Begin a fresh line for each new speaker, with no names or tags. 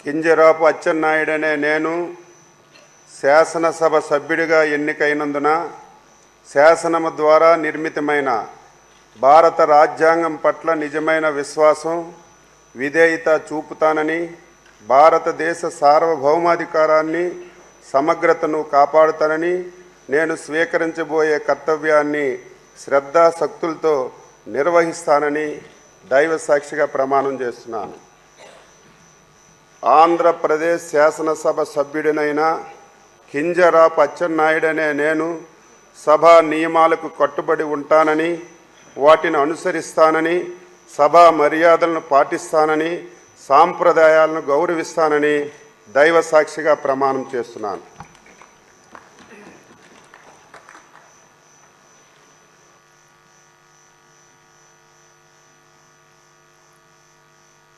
కింజరాపు అచ్చెన్నాయుడనే నేను శాసనసభ సభ్యుడిగా ఎన్నికైనందున శాసనము ద్వారా నిర్మితమైన భారత రాజ్యాంగం పట్ల నిజమైన విశ్వాసం, విధేయత చూపుతానని, భారతదేశ సార్వభౌమాధికారాన్ని, సమగ్రతను కాపాడుతానని, నేను స్వీకరించబోయే కర్తవ్యాన్ని శ్రద్ధాశక్తులతో నిర్వహిస్తానని దైవ సాక్షిగా ప్రమాణం చేస్తున్నాను. ఆంధ్రప్రదేశ్ శాసనసభ సభ్యుడినైన కింజరాపు అచ్చెన్నాయుడనే నేను సభా నియమాలకు కట్టుబడి ఉంటానని, వాటిని అనుసరిస్తానని, సభా మర్యాదలను పాటిస్తానని, సాంప్రదాయాలను గౌరవిస్తానని దైవ సాక్షిగా ప్రమాణం చేస్తున్నాను.